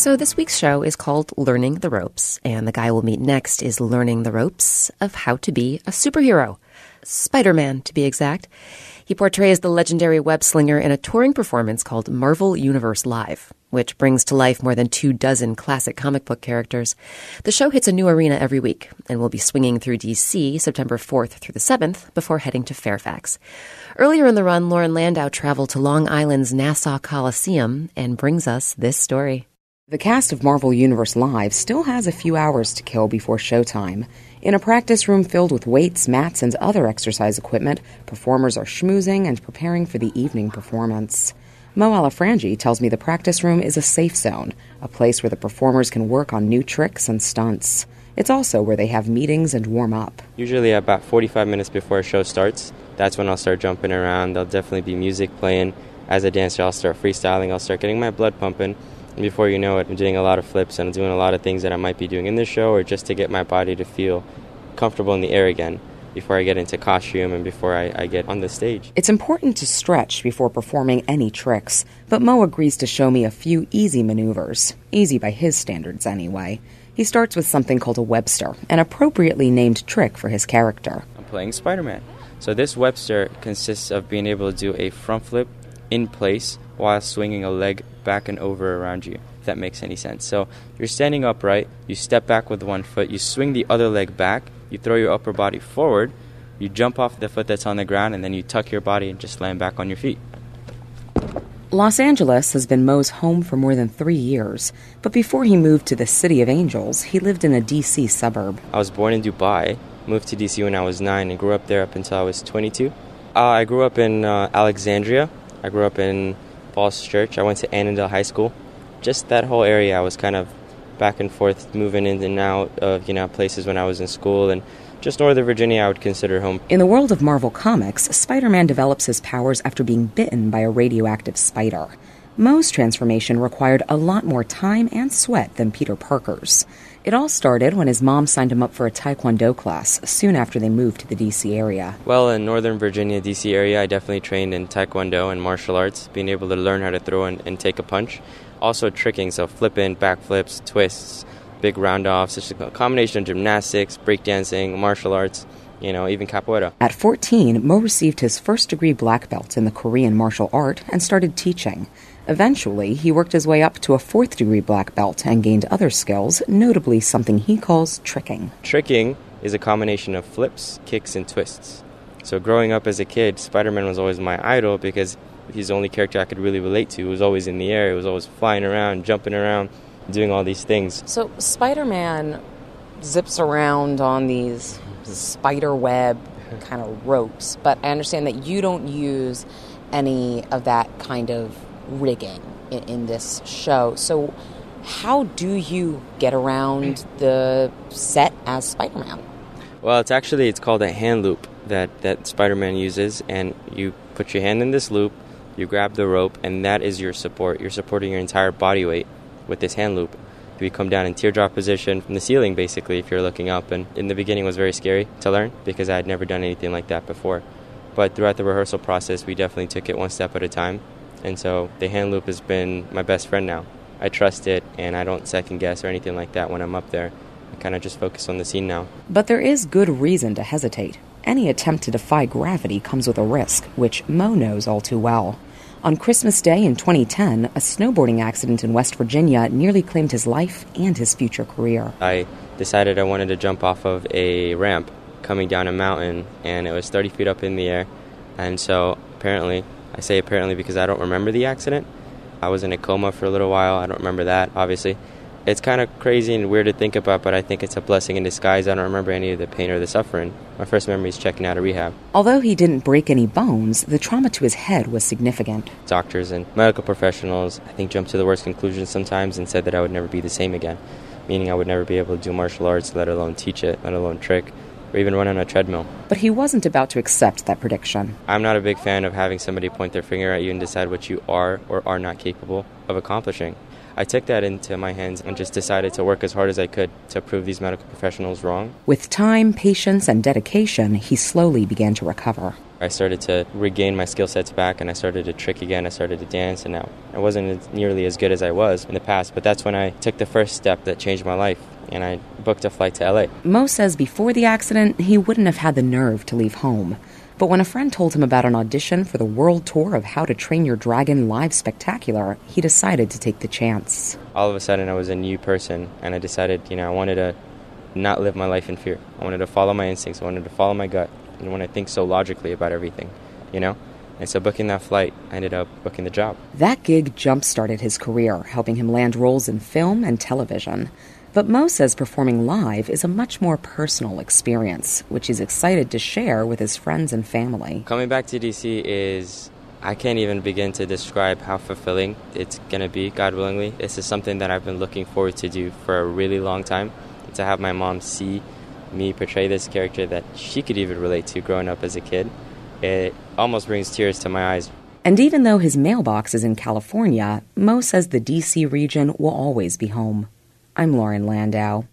So this week's show is called Learning the Ropes, and the guy we'll meet next is learning the ropes of how to be a superhero. Spiderman, to be exact. He portrays the legendary web-slinger in a touring performance called Marvel Universe Live, which brings to life more than 24 classic comic book characters. The show hits a new arena every week, and will be swinging through D.C. September 4th through the 7th before heading to Fairfax. Earlier in the run, Lauren Landau traveled to Long Island's Nassau Coliseum and brings us this story. The cast of Marvel Universe Live still has a few hours to kill before showtime. In a practice room filled with weights, mats, and other exercise equipment, performers are schmoozing and preparing for the evening performance. Moe Alafrangy tells me the practice room is a safe zone, a place where the performers can work on new tricks and stunts. It's also where they have meetings and warm up. Usually about 45 minutes before a show starts, that's when I'll start jumping around. There'll definitely be music playing. As a dancer, I'll start freestyling. I'll start getting my blood pumping. And before you know it, I'm doing a lot of flips and I'm doing a lot of things that I might be doing in this show or just to get my body to feel comfortable in the air again before I get into costume and before I get on the stage. It's important to stretch before performing any tricks, but Moe agrees to show me a few easy maneuvers. Easy by his standards, anyway. He starts with something called a Webster, an appropriately named trick for his character. I'm playing Spiderman. So this Webster consists of being able to do a front flip in place while swinging a leg back and over around you, if that makes any sense. So you're standing upright, you step back with one foot, you swing the other leg back, you throw your upper body forward, you jump off the foot that's on the ground, and then you tuck your body and just land back on your feet. Los Angeles has been Moe's home for more than 3 years, but before he moved to the City of Angels, he lived in a D.C. suburb. I was born in Dubai, moved to D.C. when I was 9, and grew up there up until I was 22. I grew up in Alexandria. I grew up in Falls Church. I went to Annandale High School. Just that whole area, I was kind of back and forth, moving in and out of, places when I was in school, and just Northern Virginia I would consider home. In the world of Marvel Comics, Spider-Man develops his powers after being bitten by a radioactive spider. Moe's transformation required a lot more time and sweat than Peter Parker's. It all started when his mom signed him up for a Taekwondo class soon after they moved to the D.C. area. Well, in Northern Virginia, D.C. area, I definitely trained in Taekwondo and martial arts, being able to learn how to throw and take a punch. Also tricking, so flipping, backflips, twists, big round-offs. It's a combination of gymnastics, breakdancing, martial arts, even capoeira. At 14, Moe received his first-degree black belt in the Korean martial art and started teaching. Eventually, he worked his way up to a 4th-degree black belt and gained other skills, notably something he calls tricking. Tricking is a combination of flips, kicks, and twists. So growing up as a kid, Spider-Man was always my idol because he's the only character I could really relate to. He was always in the air, he was always flying around, jumping around, doing all these things. So Spider-Man zips around on these spider web kind of ropes, but I understand that you don't use any of that kind of rigging in this show. So how do you get around the set as Spider-Man? Well, it's called a hand loop that Spider-Man uses, and you put your hand in this loop, you grab the rope, and that is your support. You're supporting your entire body weight with this hand loop. You come down in teardrop position from the ceiling, basically, if you're looking up. And in the beginning, it was very scary to learn because I had never done anything like that before. But throughout the rehearsal process, we definitely took it one step at a time. And so the hand loop has been my best friend now. I trust it, and I don't second guess or anything like that when I'm up there. I kind of just focus on the scene now. But there is good reason to hesitate. Any attempt to defy gravity comes with a risk, which Moe knows all too well. On Christmas Day in 2010, a snowboarding accident in West Virginia nearly claimed his life and his future career. I decided I wanted to jump off of a ramp coming down a mountain, and it was 30 feet up in the air. And so apparently, I say apparently because I don't remember the accident. I was in a coma for a little while. I don't remember that, obviously. It's kind of crazy and weird to think about, but I think it's a blessing in disguise. I don't remember any of the pain or the suffering. My first memory is checking out of rehab. Although he didn't break any bones, the trauma to his head was significant. Doctors and medical professionals, I think, jumped to the worst conclusions sometimes and said that I would never be the same again, meaning I would never be able to do martial arts, let alone teach it, let alone trick, or even run on a treadmill. But he wasn't about to accept that prediction. I'm not a big fan of having somebody point their finger at you and decide what you are or are not capable of accomplishing. I took that into my hands and just decided to work as hard as I could to prove these medical professionals wrong. With time, patience, and dedication, he slowly began to recover. I started to regain my skill sets back, and I started to trick again. I started to dance, and now I wasn't nearly as good as I was in the past, but that's when I took the first step that changed my life, and I booked a flight to LA. Moe says before the accident, he wouldn't have had the nerve to leave home. But when a friend told him about an audition for the world tour of How to Train Your Dragon Live Spectacular, he decided to take the chance. All of a sudden, I was a new person, and I decided, I wanted to not live my life in fear. I wanted to follow my instincts. I wanted to follow my gut. And want to think so logically about everything, And so booking that flight, I ended up booking the job. That gig jump-started his career, helping him land roles in film and television. But Moe says performing live is a much more personal experience, which he's excited to share with his friends and family. Coming back to DC I can't even begin to describe how fulfilling it's going to be, God willingly. This is something that I've been looking forward to do for a really long time, to have my mom see me portray this character that she could even relate to growing up as a kid. It almost brings tears to my eyes. And even though his mailbox is in California, Moe says the DC region will always be home. I'm Lauren Landau.